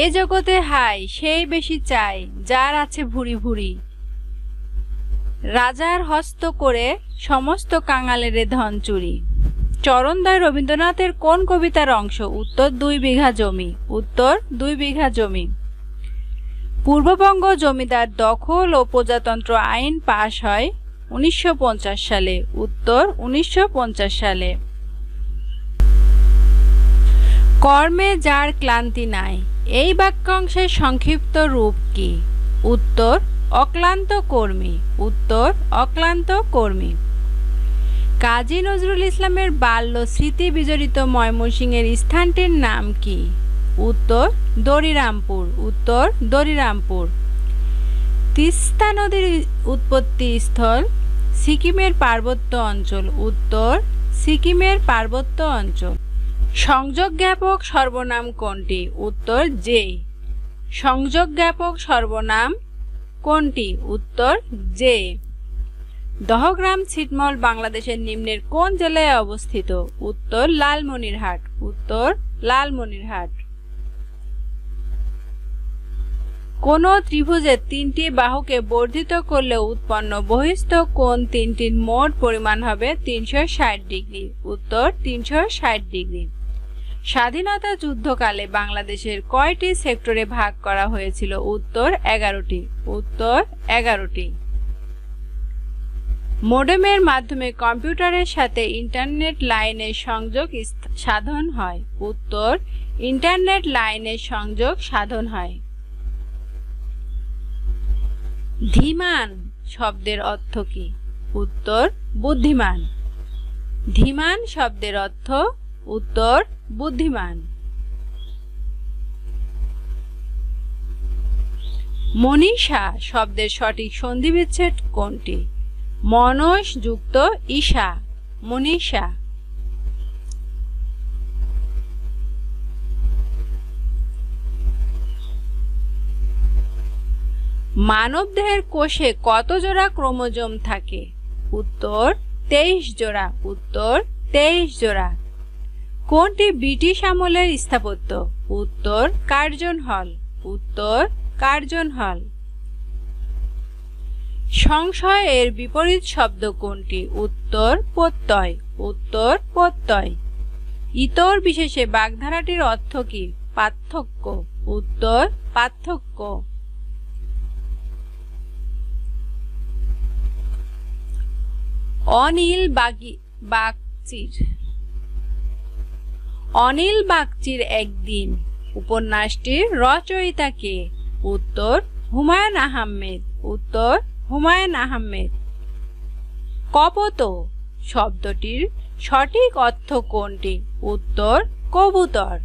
এ জগতে হাই সেই বেশি চায় যার আছে ভুরি ভুরি। রাজার হস্ত করে সমস্ত কাঙালের ধন চুরি। চরণদ্বয় রবীন্দ্রনাথের কোন কবিতার অংশ? উত্তর 2 বিঘা জমি। উত্তর 2 বিঘা জমি। পূর্ববঙ্গ জমিদার দখল ও প্রজাতন্ত্র আইন পাশ হয় 1950 সালে। উত্তর 1950 সালে। কর্মে যার ক্লান্তি নাই, এই বাক্যাংশের সংক্ষিপ্ত রূপ কি? উত্তর অক্লান্ত কর্মী। উত্তর অক্লান্ত কর্মী। কাজী নজরুল ইসলামের বাল্য স্মৃতি বিজড়িত ময়মনসিংহের স্থানটির নাম কি? উত্তর দড়িরামপুর। উত্তর দড়িরামপুর। তিস্তা নদীর উৎপত্তি স্থল সিকিমের পার্বত্য অঞ্চল। উত্তর সিকিমের পার্বত্য অঞ্চল। সংযোগ জ্ঞাপক সর্বনাম কোনটি? উত্তর যে। সংযোগ জ্ঞাপক সর্বনাম কোনটি? উত্তর যে। দহগ্রাম ছিটমহল বাংলাদেশের নিম্নের কোন জেলায় অবস্থিত? উত্তর লালমনিরহাট। উত্তর লালমনিরহাট। কোন ত্রিভুজের 3টি বাহুকে বর্ধিত করলে উৎপন্ন বহিস্থ কোণ 3টির মোট পরিমাণ হবে 360 ডিগ্রি। উত্তর 360 ডিগ্রি। স্বাধীনতা যুদ্ধকালে বাংলাদেশের কয়টি সেক্টরে ভাগ করা হয়েছিল? উত্তর 11টি। উত্তর 11টি। মোডেমের মাধ্যমে কম্পিউটারের সাথে ইন্টারনেট লাইনের সংযোগ সাধন হয়। উত্তর ইন্টারনেট লাইনের সংযোগ সাধন হয়। ধীমান শব্দের অর্থ কি? উত্তর বুদ্ধিমান। ধীমান শব্দের অর্থ? উত্তর বুদ্ধিমান। মনীষা শব্দের সঠিক সন্ধিবিচ্ছেদ কোনটি? মনস যুক্ত ঈশা। মনীষা। মানবদেহের কোষে কত জোড়া ক্রোমোজোম থাকে? উত্তর 23 জোড়া। উত্তর 23 জোড়া। কোনটি ব্রিটিশ আমলের স্থাপত্য? উত্তর কার্জন হল। উত্তর কার্জন হল। সংশয় এর বিপরীত শব্দ কোনটি? উত্তর প্রত্যয়। উত্তর প্রত্যয়। ইতর বিশেষে বাগধারাটির অর্থ কি? পার্থক্য। উত্তর পার্থক্য। অনিল বাগচির। অনিল বাগচির একদিন উপন্যাসটির রচয়িতা কে? উত্তর হুমায়ুন আহমেদ। উত্তর হুমায়ুন আহমেদ। কপোত শব্দটির সঠিক অর্থ কোনটি? উত্তর কবুতর।